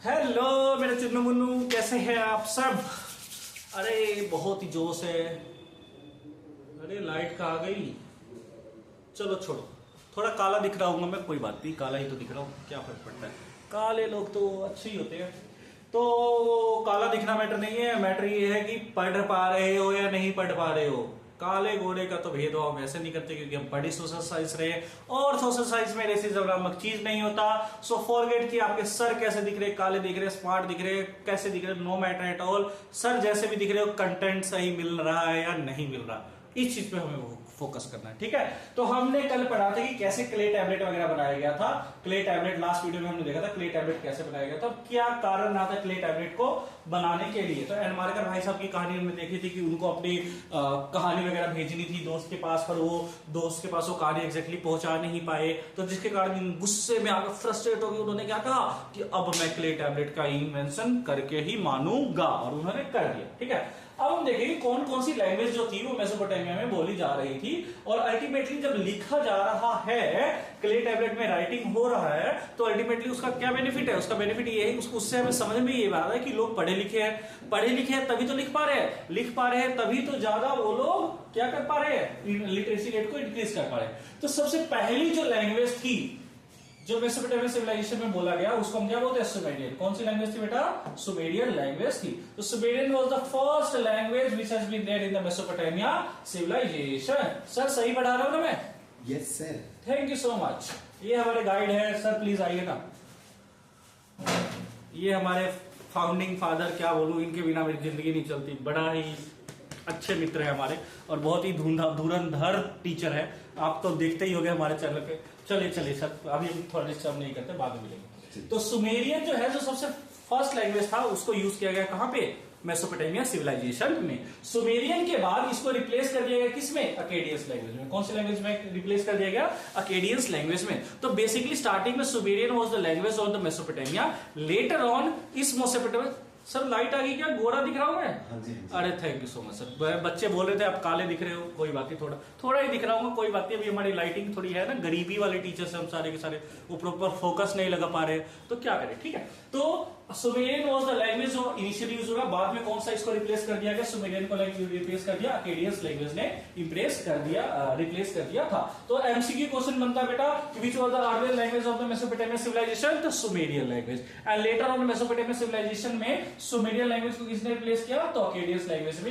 Hello मेरे चुन्नू मुन्नू, कैसे हैं आप सब। अरे बहुत ही जोश है। अरे लाइट कहाँ गई। चलो छोड़ो, थोड़ा काला दिख रहा हूँ मैं, कोई बात नहीं, काला ही तो दिख रहा हूँ, क्या फर्क पड़ता है। काले लोग तो अच्छे ही होते हैं। तो काला दिखना मैटर नहीं है, मैटर ये है कि पढ़ पा रहे हो या नहीं पढ़ पा रहे हो। काले गोरे का तो भेदभाव वैसे नहीं करते क्योंकि हम बड़ी सोशल साइंस रहे, और सोशल साइंस में रेसिज्म नामक चीज नहीं होता। सो फॉरगेट कि आपके सर कैसे दिख रहे, काले दिख रहे, स्मार्ट दिख रहे, कैसे दिख रहे, no matter at all. Sir जैसे भी दिख रहे हो, कंटेंट सही मिल रहा है या नहीं मिल रहा, इस चीज पे हमें फोकस करना है, ठीक है। तो हमने कल पढ़ा था कि कैसे क्ले टैबलेट वगैरह बनाया गया था। क्ले टैबलेट लास्ट वीडियो में हमने देखा था, क्ले टैबलेट कैसे बनाया गया था, क्या कारण रहा था क्ले टैबलेट को बनाने के लिए। तो एनमार्कर भाई साहब की कहानी हमने देखी थी कि उनको अपनी कहानी वगैरह भेजनी थी दोस्त के पास, पर वो दोस्त के पास वो कहानी एग्जैक्टली पहुंचा नहीं पाए, तो जिसके कारण गुस्से में आकर फ्रस्ट्रेट हो गए। उन्होंने क्या कहा कि अब मैं क्ले टैबलेट का इन्वेंशन करके ही मानूंगा, और उन्होंने कर दिया, ठीक है। अब हम देखेंगे कौन कौन सी लैंग्वेज जो थी वो मेसोपोटामिया में बोली जा रही थी, और अल्टीमेटली जब लिखा जा रहा है, क्ले टैबलेट में राइटिंग हो रहा है, तो अल्टीमेटली उसका क्या बेनिफिट है। उसका बेनिफिट ये है कि उससे हमें समझ में ये बात है कि लोग पढ़े लिखे हैं तभी तो लिख पा रहे हैं तभी तो ज्यादा वो लोग क्या कर पा रहे हैं, लिटरेसी रेट को इंक्रीज कर पा रहे हैं। तो सबसे पहली जो लैंग्वेज थी जो मेसोपोटामियन सिविलाइजेशन में बोला गया, उसको हम क्या बोलते हैं, सुमेरियन। कौन सी लैंग्वेज थी बेटा, सुमेरियन लैंग्वेज थी। तो Sumerian was the first language which has been there in the Mesopotamia civilization. Sir सही पढ़ा रहा हूं ना मैं? Yes sir, thank you so much. ये हमारे गाइड है सर, प्लीज आइए ना। ये हमारे फाउंडिंग फादर, क्या बोलूं, इनके बिना मेरी जिंदगी नहीं चलती। बड़ा ही अच्छे मित्र है हमारे, और बहुत ही धुरंधर टीचर है। आप तो देखते ही होंगे हमारे चैनल पे। चलिए सर, अभी हम थोड़ा डिस्टर्ब नहीं करते, बाद में मिलेंगे। तो सुमेरियन जो है, जो सबसे फर्स्ट लैंग्वेज था, उसको यूज किया गया कहां पे, मेसोपोटामिया सिविलाइजेशन में। सुमेरियन के बाद इसको रिप्लेस कर दिया गया किसमें, अकेडियंस लैंग्वेज में। कौन सी लैंग्वेज में रिप्लेस कर दिया गया, अकेडियंस लैंग्वेज में। तो बेसिकली स्टार्टिंग में Sumerian was the language of the Mesopotamia. Later on इस मेसोपोटामिया, सर लाइट आ गई क्या, गोरा दिख रहा हूं मैं? हाँ जी। अरे thank you so much sir. बच्चे बोल रहे थे आप काले दिख रहे हो, कोई बात नहीं, थोड़ा ही दिख रहा हूँ, कोई बात नहीं। अभी हमारी लाइटिंग थोड़ी है ना, गरीबी वाले टीचर्स हम सारे के सारे, वो प्रॉपर फोकस नहीं लगा पा रहे, तो क्या करें, ठीक है। तो सुमेरियन वाज द लैंग्वेज जो इनिशियली यूज होगा, बाद में कौन सा इसको रिप्लेस कर दिया गया, सुमेरियन को रिप्लेस कर दिया, अकेडियंस लैंग्वेज ने रिप्लेस कर दिया था। तो एमसीक्यू क्वेश्चन बनता है बेटा, which was the earlier language of the Mesopotamian civilization, तो Sumerian language. And later on Mesopotamian civilization में सुमेरियन लैंग्वेज को किसने रिप्लेस किया, तो अकेडियंस लैंग्वेज में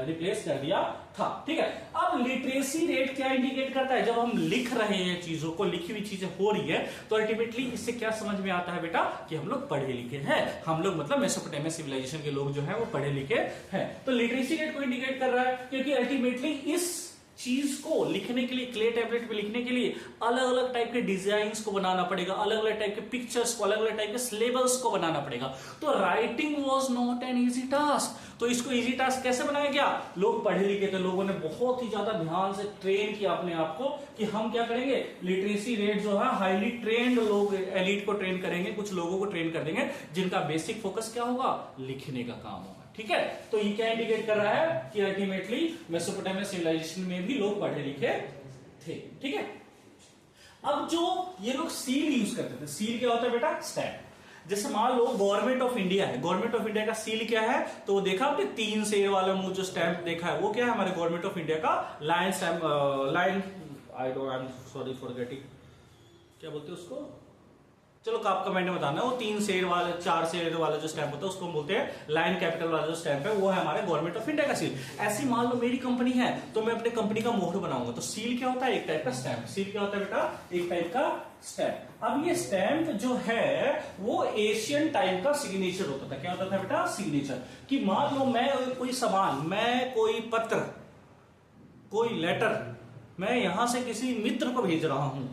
रिप्लेस कर दिया था, ठीक है। अब लिटरेसी रेट क्या इंडिकेट करता है, जब हम लिख रहे हैं चीजों को, लिखी हुई चीजें हो रही है, तो अल्टीमेटली इससे क्या समझ में आता है बेटा, कि हम लोग पढ़े लिखे हैं। हम लोग मतलब मेसोपोटामिया सिविलाइजेशन के लोग जो है वो पढ़े लिखे हैं। तो लिटरेसी रेट को इंडिकेट कर रहा है, क्योंकि अल्टीमेटली इस चीज को लिखने के लिए, क्ले टैबलेट पे लिखने के लिए अलग अलग टाइप के डिजाइन्स को बनाना पड़ेगा, अलग अलग टाइप के पिक्चर्स को, अलग अलग टाइप के सिलेबस को बनाना पड़ेगा। तो writing was not an easy task. तो इसको इजी टास्क कैसे बनाया गया, लोग पढ़े लिखे थे, लोगों ने बहुत ही ज्यादा ध्यान से ट्रेन किया अपने आप को कि हम क्या करेंगे, लिटरेसी रेट जो है, हाईली ट्रेन्ड लोग, एलिट को ट्रेन करेंगे, कुछ लोगों को ट्रेन कर देंगे जिनका बेसिक फोकस क्या होगा, लिखने का काम होगा, ठीक है। तो ये क्या इंडिकेट कर रहा है कि अल्टीमेटली मेसोपोटामिया सिविलाइजेशन में भी लोग पढ़े लिखे थे, ठीक है। अब जो ये लोग सील यूज करते थे, सील क्या होता है बेटा, स्टैम्प। जैसे मान लो गवर्नमेंट ऑफ इंडिया है, गवर्नमेंट ऑफ इंडिया का सील क्या है, तो वो देखा आपने 3 शेर वाला मुंह जो स्टैंप देखा है, वो क्या है, हमारे गवर्नमेंट ऑफ इंडिया का lion stamp, lion, I am sorry for getting, क्या बोलते हैं उसको, चलो आप कमेंट में बताना। वो 3 शेर वाला, 4 शेर वाला जो स्टैंप होता है उसको हम बोलते हैं लायन कैपिटल वाला जो स्टैंप है, वो है हमारे गवर्नमेंट ऑफ इंडिया का सील। ऐसी मान लो मेरी कंपनी है, तो मैं अपने कंपनी का मोहर बनाऊंगा, तो सील क्या होता है, एक टाइप का स्टैंप। सील क्या होता है बेटा, एक टाइप का स्टैंप। अब ये स्टैंप जो है वो एशियन टाइप का सिग्नेचर होता था। क्या होता था बेटा, सिग्नेचर। कि मान लो मैं कोई सामान, मैं कोई पत्र, कोई लेटर, मैं यहां से किसी मित्र को भेज रहा हूं,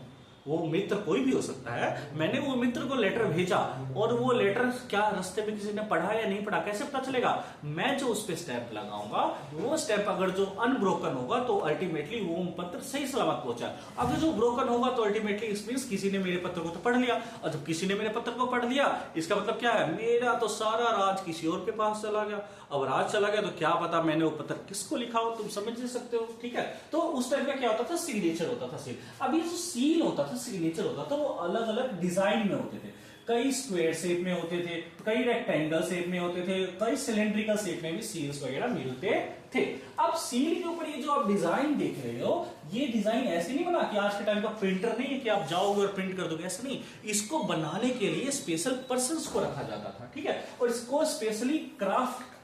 वो मित्र कोई भी हो सकता है, मैंने वो मित्र को लेटर भेजा, और वो लेटर क्या रास्ते में किसी ने पढ़ा या नहीं पढ़ा, कैसे पता चलेगा, मैं जो उस पर स्टैंप लगाऊंगा, वो स्टैंप अगर जो अनब्रोकन होगा तो अल्टीमेटली वो पत्र सही सलामत पहुंचा। अगर जो ब्रोकन होगा तो अल्टीमेटली इस मींस किसी ने मेरे पत्र को तो पढ़ लिया, और जब किसी ने मेरे पत्र को पढ़ लिया, इसका मतलब क्या है, मेरा तो सारा राज किसी और के पास चला गया। अब राज चला गया तो क्या पता मैंने वो पत्र किसको लिखा हो, तुम समझ नहीं सकते हो, ठीक है। तो उस टाइम का क्या होता था, सिग्नेचर होता था सील। अब ये जो सील होता था, सिग्नेचर होता था, वो अलग अलग डिजाइन में होते थे। कई स्क्वायर शेप में होते थे, कई रेक्टेंगल शेप में होते थे, कई सिलेंड्रिकल शेप में भी सील्स वगैरह मिलते थे। अब सील के ऊपर ये जो आप डिजाइन देख रहे हो, ये डिजाइन ऐसे नहीं बना कि आज के टाइम का प्रिंटर नहीं है कि आप जाओगे और प्रिंट कर दोगे, ऐसा नहीं। इसको बनाने के लिए स्पेशल पर्सन्स को रखा जाता था, ठीक है, और इसको स्पेशली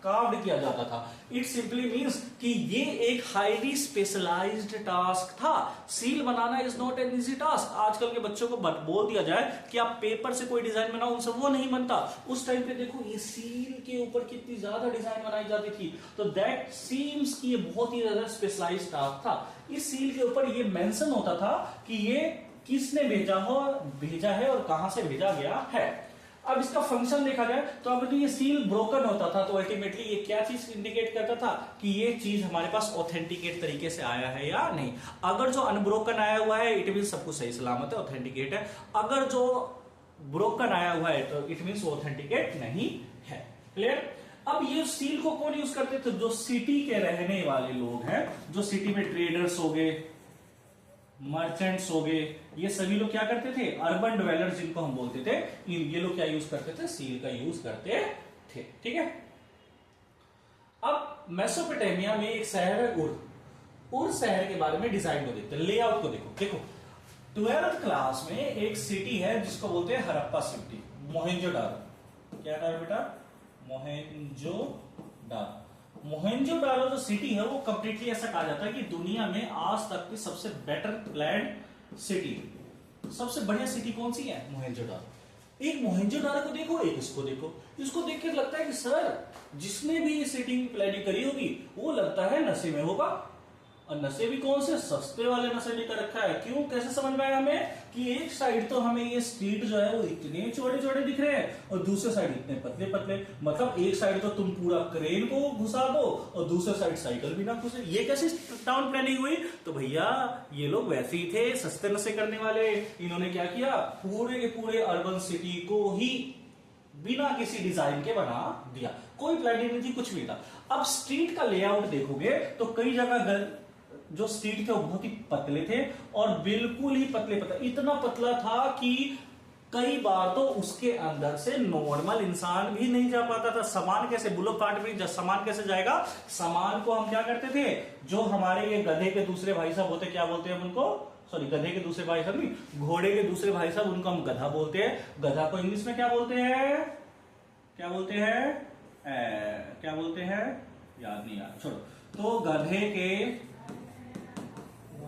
कार्व्ड किया जाता था। इट सिंपली मींस कि ये एक हाईली स्पेशलाइज्ड टास्क था। Seal banana is not an easy task. आजकल के बच्चों को बोल दिया जाए कि आप पेपर से कोई डिजाइन बनाओ, उनसे वो नहीं बनता। उस टाइम पे देखो ये सील के ऊपर कितनी ज्यादा डिजाइन बनाई जाती थी, तो दैट सीम्स कि ये बहुत ही ज्यादा स्पेशलाइज्ड टास्क था। इस सील के ऊपर ये मेंशन होता था कि ये किसने भेजा है और कहां से भेजा गया है। अब इसका फंक्शन देखा जाए तो अगर ये सील ब्रोकन होता था तो अल्टीमेटली ये क्या चीज इंडिकेट करता था कि ये चीज हमारे पास ऑथेंटिकेट तरीके से आया है या नहीं। अगर जो अनब्रोकन आया हुआ है इट मीन सब कुछ सही सलामत है, ऑथेंटिकेट है। अगर जो ब्रोकन आया हुआ है तो इट मीन ऑथेंटिकेट नहीं है। क्लियर। अब ये सील को कौन यूज करते थे? जो सिटी के रहने वाले लोग हैं, जो सिटी में ट्रेडर्स हो गए, मर्चेंट्स हो गए, ये सभी लोग क्या करते थे? अर्बन डिवेलपर्स जिनको हम बोलते थे, ये लोग क्या यूज करते थे? सील का यूज करते थे। ठीक है। अब मेसोपोटामिया में एक शहर है उर शहर के बारे में डिजाइन को देखते हैं, लेआउट को देखो 12th क्लास में एक सिटी है जिसको बोलते हैं हड़प्पा सिटी, मोहेंजोदारो। क्या नाम है बेटा? मोहेंजोदारो जो सिटी है वो कंप्लीटली ऐसा कहा जाता है कि दुनिया में आज तक की सबसे बेटर प्लान्ड सिटी, सबसे बढ़िया सिटी कौन सी है? मोहेंजोदारो। एक मोहेंजोदारो को देखो, एक इसको देखो। इसको देख के लगता है कि सर जिसने भी ये सिटी की प्लानिंग करी होगी वो लगता है नशे में होगा, और नशे भी कौन से? सस्ते वाले नशे लेकर रखा है। क्यों? कैसे समझ में आया हमें कि एक साइड तो हमें ये स्ट्रीट जो है वो इतने चौड़े चौड़े दिख रहे हैं और दूसरे साइड इतने पतले पतले। मतलब एक साइड तो तुम पूरा क्रेन को घुसा दो और दूसरे साइड साइकिल भी ना घुसे। ये कैसे टाउन प्लानिंग हुई? तो भैया ये लोग वैसे ही थे, सस्ते नशे करने वाले। इन्होंने क्या किया? पूरे के पूरे अर्बन सिटी को ही बिना किसी डिजाइन के बना दिया, कोई प्लानिंग नहीं थी, कुछ भी था। अब स्ट्रीट का लेआउट देखोगे तो कई जगह जो स्ट्रीट थे वो बहुत ही पतले थे और बिल्कुल ही पतले, इतना पतला था कि कई बार तो उसके अंदर से नॉर्मल इंसान भी नहीं जा पाता था। सामान कैसे? बुलेट कार्ट में सामान कैसे जाएगा? सामान को हम क्या करते थे? जो हमारे ये गधे के दूसरे भाई साहब होते, क्या बोलते हैं उनको? सॉरी, गधे के दूसरे भाई साहब नहीं, घोड़े के दूसरे भाई साहब, उनको हम गधा बोलते हैं। गधा को इंग्लिश में क्या बोलते हैं? क्या बोलते हैं? क्या बोलते हैं? याद नहीं यार, छोड़ो। तो गधे के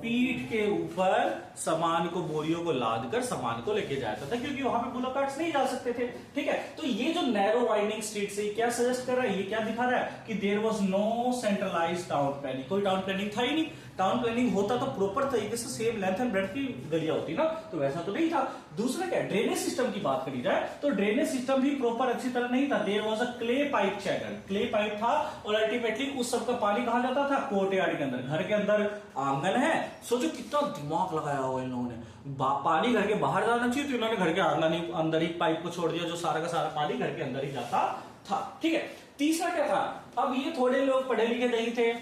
पीठ के ऊपर सामान को, बोरियों को लाद कर सामान को लेके जाता था, क्योंकि वहां पे बुलेट कार्ट्स नहीं जा सकते थे। ठीक है। तो ये जो नैरो वाइंडिंग स्ट्रीट से क्या सजेस्ट कर रहा है? ये क्या दिखा रहा है कि there was no centralized town planning. कोई टाउन प्लानिंग था ही नहीं। टाउन प्लानिंग होता तो प्रॉपर तरीके से सेम लेंथ एंड ब्रेड्थ की गलियां होती ना, तो वैसा तो नहीं था। दूसरा क्या? ड्रेनेज सिस्टम की बात करी जाए तो ड्रेनेज सिस्टम भी प्रॉपर अच्छी तरह नहीं था। There was a clay pipe channel, clay pipe था और अल्टीमेटली उस सब का पानी कहां जाता था? कोर्टयार्ड के अंदर। घर के अंदर आंगन है, सोचो कितना दिमाग लगाया हुआ इन्होंने। पानी घर के बाहर जाना चाहिए तो इन्होंने घर के आंगन अंदर ही पाइप को छोड़ दिया, जो सारा का सारा पानी घर के अंदर ही जाता था। ठीक है। तीसरा क्या था? अब ये थोड़े लोग पढ़े लिखे नहीं थे,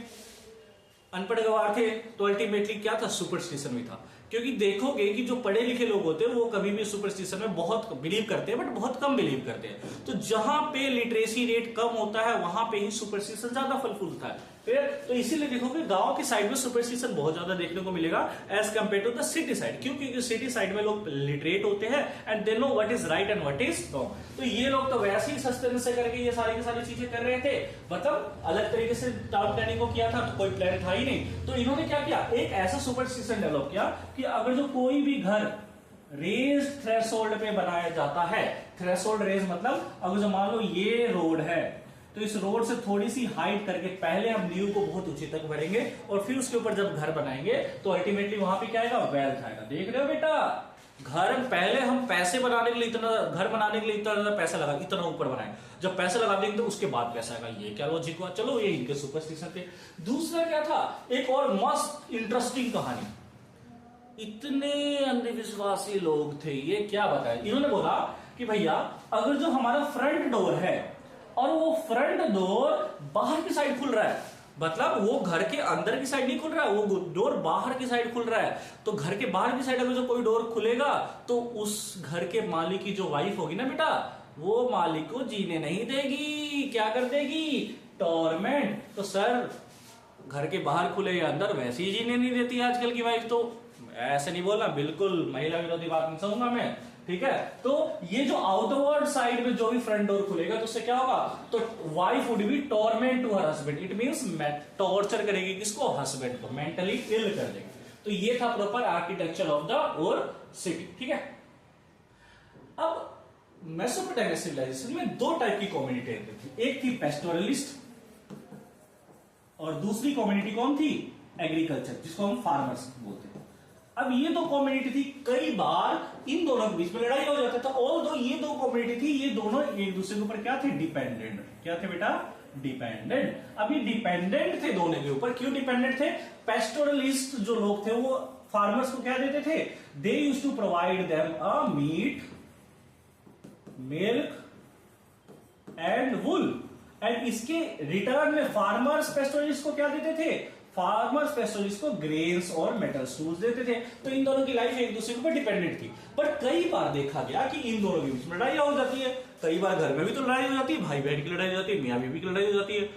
अनपढ़ गवार थे, तो अल्टीमेटली क्या था? सुपरस्टिशन भी था। क्योंकि देखोगे कि जो पढ़े लिखे लोग होते हैं वो कभी भी सुपरस्टिशन में बहुत बिलीव करते हैं, बट बहुत कम बिलीव करते हैं। तो जहां पे लिटरेसी रेट कम होता है वहां पे ही सुपरस्टिशन ज्यादा फल फूलता है। फिर तो इसीलिए देखोगे गांव की साइड में सुपरस्टिशन बहुत ज्यादा देखने को मिलेगा as compare to the city side. क्यों? क्योंकि सिटी साइड में लोग लिटरेट होते हैं and they know what is right and what is wrong. तो ये लोग तो वैसे ही सस्ते से करके ये सारी की सारी चीजें कर रहे थे, मतलब अलग तरीके से टाउन प्लानिंग को किया था, तो कोई प्लान था ही नहीं। तो इन्होंने क्या किया? एक ऐसा सुपरस्टिशन डेवलप किया कि अगर जो कोई भी घर रेज थ्रेशोल्ड पे बनाया जाता है, थ्रेशोल्ड रेज मतलब अगर जो मान लो ये रोड है तो इस रोड से थोड़ी सी हाइट करके पहले हम नींव को बहुत ऊंचे तक बढ़ेंगे और फिर उसके ऊपर जब घर बनाएंगे तो अल्टीमेटली वहां पे क्या आएगा? वेल्थ आएगा। देख रहे हो बेटा, घर पहले हम पैसे बनाने के लिए इतना, घर बनाने के लिए इतना ज्यादा पैसा लगा, इतना ऊपर बनाए, जब पैसा लगा देंगे तो उसके बाद पैसा आएगा। ये क्या लॉजिक हुआ? चलो ये इनके सुपरस्टिशन थे। दूसरा क्या था? एक और मस्त इंटरेस्टिंग कहानी। इतने अंधविश्वासी लोग थे, ये क्या बताए? इन्होंने बोला कि भैया अगर जो हमारा फ्रंट डोर है और वो फ्रंट डोर बाहर की साइड खुल रहा है, मतलब वो घर के अंदर की साइड नहीं खुल रहा है, वो डोर बाहर की साइड खुल रहा है। तो घर के बाहर की साइड अगर जो कोई डोर खुलेगा तो उस घर के मालिक की जो वाइफ होगी ना बेटा, वो मालिक को जीने नहीं देगी। क्या कर देगी? टॉर्मेंट। तो सर घर के बाहर खुले या अंदर वैसे ही जीने नहीं देती आजकल की वाइफ। तो ऐसे नहीं बोलना, बिल्कुल महिला विरोधी बात नहीं कहूंगा मैं, ठीक है। तो ये जो आउटवर्ड साइड में जो भी फ्रंट डोर खुलेगा तो उससे क्या होगा? तो wife would be torment to her husband. It means torture करेगी किसको? हस्बैंड को, मेंटली इल कर देगी। तो ये था प्रॉपर आर्किटेक्चर ऑफ द और सिटी, ठीक है। अब मेसोपोटामिया सिविलाइजेशन में दो टाइप की कम्युनिटी रहती थी। एक थी पेस्टोरलिस्ट और दूसरी कम्युनिटी कौन थी? एग्रीकल्चर, जिसको हम फार्मर्स बोलते हैं। अब ये दो कम्युनिटी थी, कई बार इन दोनों के बीच में लड़ाई हो जाता था। और दो ये दो कम्युनिटी थी, ये दोनों एक दूसरे के ऊपर क्या थे? डिपेंडेंट। क्या थे बेटा? डिपेंडेंट। अभी डिपेंडेंट थे दोनों के ऊपर। क्यों डिपेंडेंट थे? पेस्टोरलिस्ट जो लोग थे वो फार्मर्स को क्या देते थे? They used to provide them a meat, milk and wool, and इसके रिटर्न में फार्मर्स पेस्टोरलिस्ट को क्या देते थे? फार्मर्स पेस्टोरलिस्ट को ग्रेन्स और मेटल्स टूल्स देते थे। तो इन दोनों की लाइफ एक दूसरे के ऊपर डिपेंडेंट थी। पर कई बार देखा गया कि इन दोनों के बीच में लड़ाई हो जाती है। कई बार घर में भी तो लड़ाई हो जाती है, भाई बहन की लड़ाई हो जाती है, मियां बीवी की लड़ाई हो जाती है।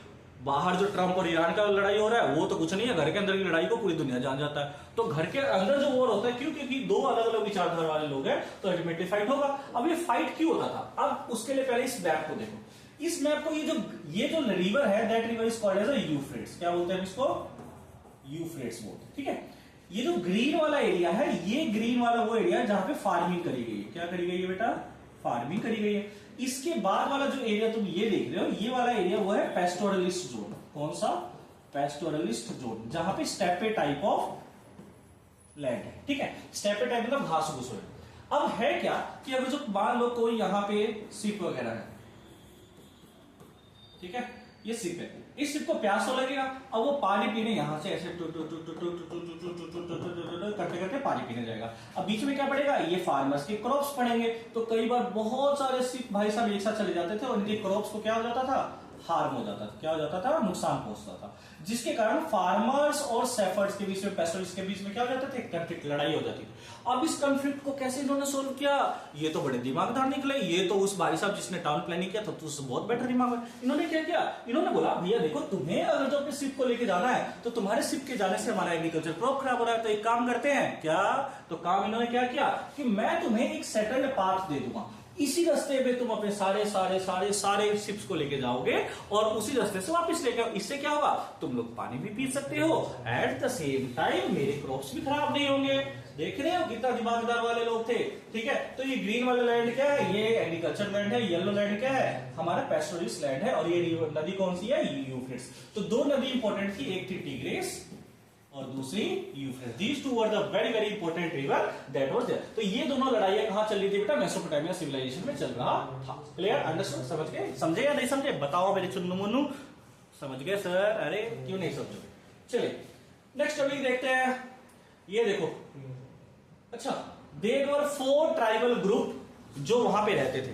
बाहर जो ट्रंप और ईरान का लड़ाई हो रहा है वो तो कुछ नहीं है, घर के अंदर की लड़ाई को पूरी दुनिया जान जाता है। तो घर के अंदर जो वॉर होता है, क्यों? क्योंकि दो अलग अलग विचारधारा वाले लोग हैं, तो अल्टीमेटली फाइट होगा। अब ये फाइट क्यों होता था? अब उसके लिए पहले इस मैप को देखो। इस मैप को ये जो रिवर है, that river is called as a Euphrates. क्या बोलते हैं इसको? यूफ्रेट्स बोलते हैं, ठीक है। ये जो ग्रीन वाला एरिया है, ये ग्रीन वाला वो एरिया है जहां पे फार्मिंग करी गई है। क्या करी गई है बेटा? फार्मिंग करी गई है। इसके बाद वाला जो एरिया तुम ये देख रहे हो, ये वाला एरिया वो है पेस्टोरलिस्ट जोन। कौन सा? पेस्टोरलिस्ट जोन, जहां पे स्टेपे टाइप ऑफ लैंड है, ठीक है। स्टेपे टाइप मतलब घास घुस है। अब है क्या कि अगर जो मान लो कोई यहां पे सिप वगैरह है, ठीक है, ये सिप है, इस सिप को प्यास तो लगेगा। अब वो पानी पीने यहां से ऐसे करते करते पानी पीने जाएगा। अब बीच में क्या पड़ेगा? ये फार्मर्स के क्रॉप्स पड़ेंगे। तो कई बार बहुत सारे सिप भाई साहब एक साथ चले जाते थे और इनके क्रॉप्स को क्या हो जाता था? हार्म हो जाता था। क्या हो जाता था? नुकसान पहुंचता था। जिसके कारण फार्मर्स और शेफर्ड्स के बीच में, पेस्टोरलिस्ट के बीच में क्या हो जाता था? कंफ्लिक्ट, लड़ाई हो जाती थी। अब इस कंफ्लिक्ट को कैसे इन्होंने सोल्व किया? ये तो बड़े दिमागदार निकले। ये तो उस भाई साहब जिसने टाउन प्लानिंग किया था, तो उससे बहुत बेटर दिमाग है। इन्होंने क्या किया? इन्होंने बोला भैया देखो, तुम्हें अगर जो अपने शिप को लेके जाना है तो तुम्हारे शिप के जाने से हमारा एग्रीकल्चर क्रॉप खराब हो रहा है। तो एक काम करते हैं क्या? तो काम इन्होंने क्या किया कि मैं तुम्हें एक सेटल्ड पाथ दे दूंगा। इसी रास्ते में तुम अपने सारे सारे सारे सारे शिप्स को लेके जाओगे और उसी रास्ते से वापस लेके आओ। इससे क्या होगा? तुम लोग पानी भी पी सकते हो, एट द सेम टाइम मेरे क्रॉप्स भी खराब नहीं होंगे। देख रहे हो कितना दिमागदार वाले लोग थे, ठीक है। तो ये ग्रीन वाला लैंड क्या है? ये एग्रीकल्चर लैंड है। येलो लैंड क्या है? हमारा पेस्टोरलिस्ट लैंड है। और ये नदी कौन सी है? यूफ्रेट्स। तो दो नदी इंपॉर्टेंट थी, एक थी टिग्रिस और दूसरी Euphrates. These two were the very very important river that was there. तो ये दोनों लड़ाइयां कहां चल रही थी बेटा? मेसोपोटामिया सिविलाइजेशन में चल रहा था। क्लियर? अंडरस्टूड? समझ गए? समझे या नहीं समझे? बताओ मेरे चुन्नू मुन्नू, समझ गए सर? अरे क्यों नहीं समझोगे? चलिए नेक्स्ट टॉपिक देखते हैं। ये देखो, अच्छा, देयर वर 4 ट्राइबल ग्रुप जो वहां पे रहते थे।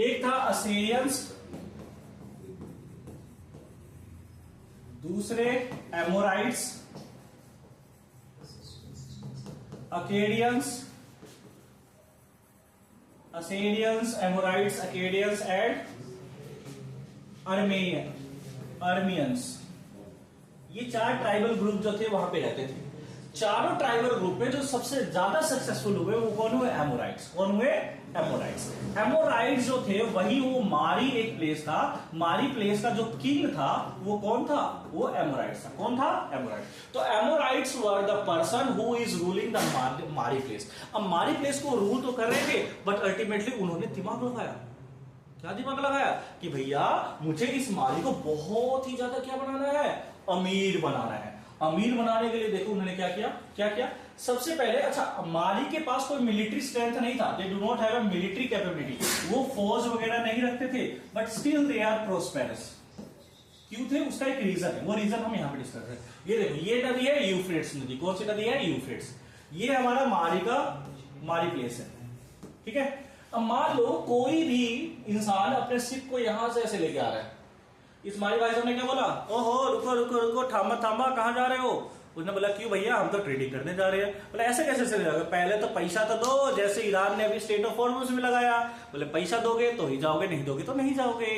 एक था असीरियंस, दूसरे एमोराइट्स, अकेडियंस, एमोराइट्स, अकेडियंस एंड अर्मियंस। ये 4 ट्राइबल ग्रुप जो थे वहां पे रहते थे। चारों ट्राइबल ग्रुप में जो सबसे ज्यादा सक्सेसफुल हुए वो कौन हुए? एमोराइट्स। कौन हुए? एमोराइट्स। एमोराइट्स जो थे वही वो मारी एक प्लेस था, मारी प्लेस का जो किंग था वो कौन था? वो एमोराइट्स था। कौन था? एमोराइट्स। तो Amorites were the person who is ruling the Mari place. अब मारी प्लेस को रूल तो कर रहे थे, बट अल्टीमेटली उन्होंने दिमाग लगाया। क्या दिमाग लगाया? कि भैया मुझे इस मारी को बहुत ही ज्यादा क्या बनाना है? अमीर बनाना है। अमीर बनाने के लिए देखो उन्होंने क्या किया? क्या किया? सबसे पहले, अच्छा, माली के पास कोई मिलिट्री स्ट्रेंथ नहीं था। They do not have a military capability. वो फौज वगैरह नहीं रखते थे, but still they are prosperous. क्यों थे? उसका एक रीजन है, वो रीजन हम यहां पे डिस्कस करें। ये देखो, ये नदी है यूफ्रेट्स नदी। कौन सी नदी है? यूफ्रेट्स। ये हमारा मारी प्लेस है, ठीक है। अब मान लो कोई भी इंसान अपने शिप को यहां से ऐसे लेके आ रहा है, इस माली भाई साहब ने क्या बोला, ओहो रुको रुको रुको, थामा थामा, कहाँ जा रहे हो? उसने बोला क्यों भैया, हम तो ट्रेडिंग करने जा रहे हैं। बोले ऐसे कैसे चले जाओगे, पहले तो पैसा तो दो, जैसे ईरान ने अभी स्टेट ऑफ हॉर्मुज में लगाया। बोले पैसा दोगे तो ही जाओगे, नहीं दोगे तो नहीं जाओगे।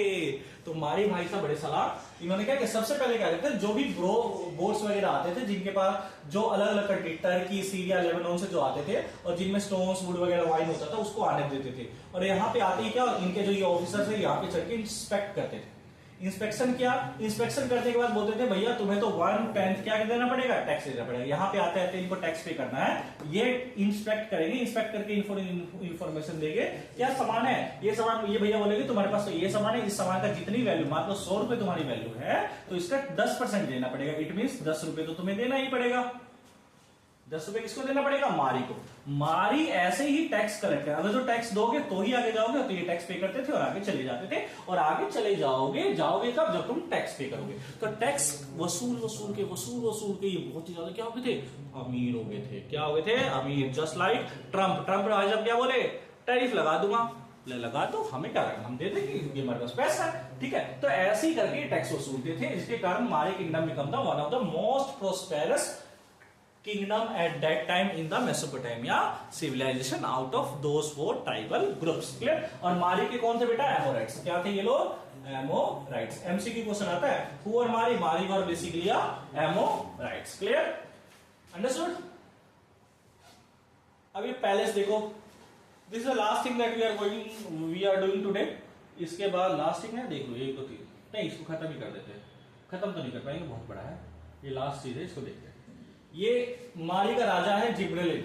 तो मारी भाई साहब बड़े सलाह, इन्होंने क्या कि सबसे पहले क्या करते थे, जो भी बोट्स वगैरह आते थे जिनके पास जो अलग अलग कंट्री, टर्की, सीरिया, लेबनान से जो आते थे और जिनमें स्टोन्स, वुड वगैरह, वाइन होता था, उसको आने देते थे। और यहाँ पे आते ही क्या, इनके जो ये ऑफिसर्स है यहाँ पे चढ़ के इंस्पेक्ट करते थे। इंस्पेक्शन क्या, इंस्पेक्शन करने के बाद बोलते थे भैया तुम्हें तो 1/10 क्या देना पड़ेगा, टैक्स देना पड़ेगा। यहाँ पे आते आते इनको टैक्स पे करना है, ये इंस्पेक्ट करेंगे, इंस्पेक्ट करके इन्फॉर्मेशन देंगे क्या सामान है, ये सामान, ये भैया बोलेंगे तुम्हारे पास तो ये सामान है, इस सामान का जितनी वैल्यू, मान लो 100 रुपए तुम्हारी वैल्यू है तो इसका 10% देना पड़ेगा। इट मीन 10 रुपए तो तुम्हें देना ही पड़ेगा। 10 रुपए किसको देना पड़ेगा, मारी को। मारी ऐसे ही टैक्स कलेक्ट है, अगर जो टैक्स दोगे तो ही आगे जाओगे, तो ये टैक्स पे करते थे और आगे चले जाते थे। और आगे चले जाओगे कब, जब तुम टैक्स पे करोगे। तो टैक्स वसूल के ये बहुत ही ज्यादा क्या हो गए थे, अमीर हो गए थे। क्या हो गए थे, अमीर। जस्ट लाइक ट्रम्प भाई साहब क्या बोले, टैरिफ लगा दूंगा। लगा दो, हमें क्या करना, हम दे देंगे क्योंकि हमारे पास पैसा है, ठीक है। तो ऐसे ही करके टैक्स वसूलते थे, जिसके कारण मारी kingdom become the one of the most prosperous kingdom at that time in the Mesopotamia civilization out of those 4 tribal groups, clear। और मारी के कौन थे बेटा, एमोराइट्स। क्या थे ये लोग, एमोराइट्स। एमसीक्यू क्वेश्चन आता है, who are Mari, Mari were basically Amorites, clear, understood. अब ये पैलेस देखो, this is the last thing that we are doing today. इसके बाद लास्ट थिंग है, देख लो 1 2 3, नहीं इसको खत्म ही कर देते हैं, खत्म तो नहीं कर पाएंगे, बहुत बड़ा है ये, लास्ट चीज है, इसको देखते हैं। ये मारी का राजा है जिब्रेलिन।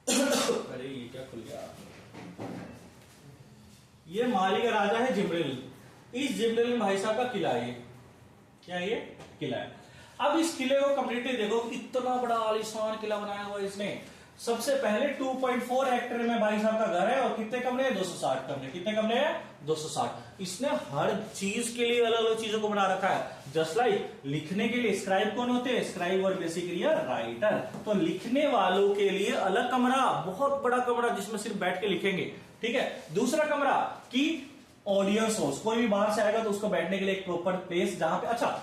अरे ये क्या खुल गया, ये मारी का राजा है जिब्रेलिन। इस जिब्रेलिन भाई साहब का किला है, ये क्या, ये किला है। अब इस किले को कंप्लीटली देखो, इतना बड़ा आलीशान किला बनाया हुआ इसने। सबसे पहले 2.4 हेक्टेयर में भाई साहब का घर है और कितने कमरे हैं, 260 कमरे। कितने कमरे हैं, 260। इसने हर चीज के लिए अलग अलग चीजों को बना रखा है। जस्ट लाइक लिखने के लिए स्क्राइब कौन होते हैं, स्क्राइब और बेसिकली राइटर। तो लिखने वालों के लिए अलग कमरा, बहुत बड़ा कमरा जिसमें सिर्फ बैठ के लिखेंगे, ठीक है। दूसरा कमरा की ऑडियंस हाउस, कोई भी बाहर से आएगा तो उसको बैठने के लिए एक प्रॉपर प्लेस जहां पे, अच्छा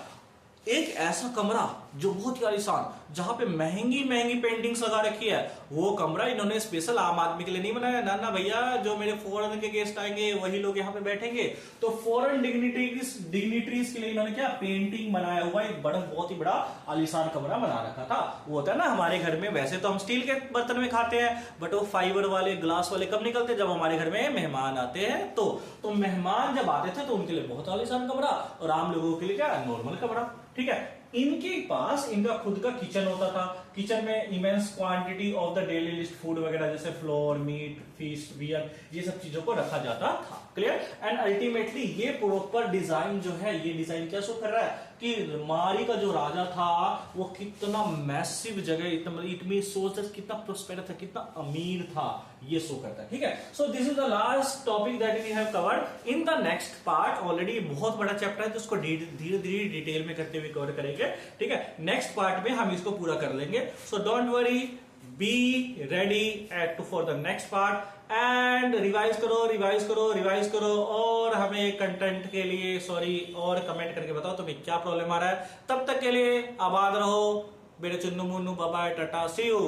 एक ऐसा कमरा जो बहुत ही आलीशान, जहां पे महंगी महंगी पेंटिंग्स लगा रखी है, वो कमरा इन्होंने स्पेशल आम आदमी के लिए नहीं बनाया। ना भैया, जो मेरे फॉरेन के गेस्ट आएंगे वही लोग यहाँ पे बैठेंगे। तो फॉरेन डिग्निटरीज के लिए इन्होंने क्या पेंटिंग बनाया हुआ एक बड़ा, बहुत ही बड़ा आलीशान कमरा बना रखा था। वो होता है ना हमारे घर में, वैसे तो हम स्टील के बर्तन में खाते हैं, बट वो फाइबर वाले, ग्लास वाले कब निकलते, जब हमारे घर में मेहमान आते हैं। तो मेहमान जब आते थे तो उनके लिए बहुत आलीशान कमरा, और आम लोगों के लिए क्या, नॉर्मल कमरा, ठीक है। इनके पास इनका खुद का किचन होता था। किचन में immense quantity of the daily list food वगैरह, जैसे फ्लोर, मीट, फिश, बियर, ये सब चीजों को रखा जाता था, क्लियर। एंड अल्टीमेटली ये प्रॉपर डिजाइन जो है, ये डिजाइन क्या शो कर रहा है कि मारी का जो राजा था वो कितना मैसिव जगह, इट मीन सोच कितना प्रोस्पेरस था, कितना अमीर था, ये शो करता है, ठीक है। So this is the last topic that we have covered. In the next part, already बहुत बड़ा चैप्टर है तो उसको धीरे धीरे डिटेल में करते हुए कवर करेंगे, ठीक है। नेक्स्ट पार्ट में हम इसको पूरा कर लेंगे। So don't worry, be ready for the next part and revise करो और हमें कंटेंट के लिए और कमेंट करके बताओ तुम्हें क्या प्रॉब्लम आ रहा है। तब तक के लिए आबाद रहो, मेरे Chunnu Munnu, bye bye, tata, see you.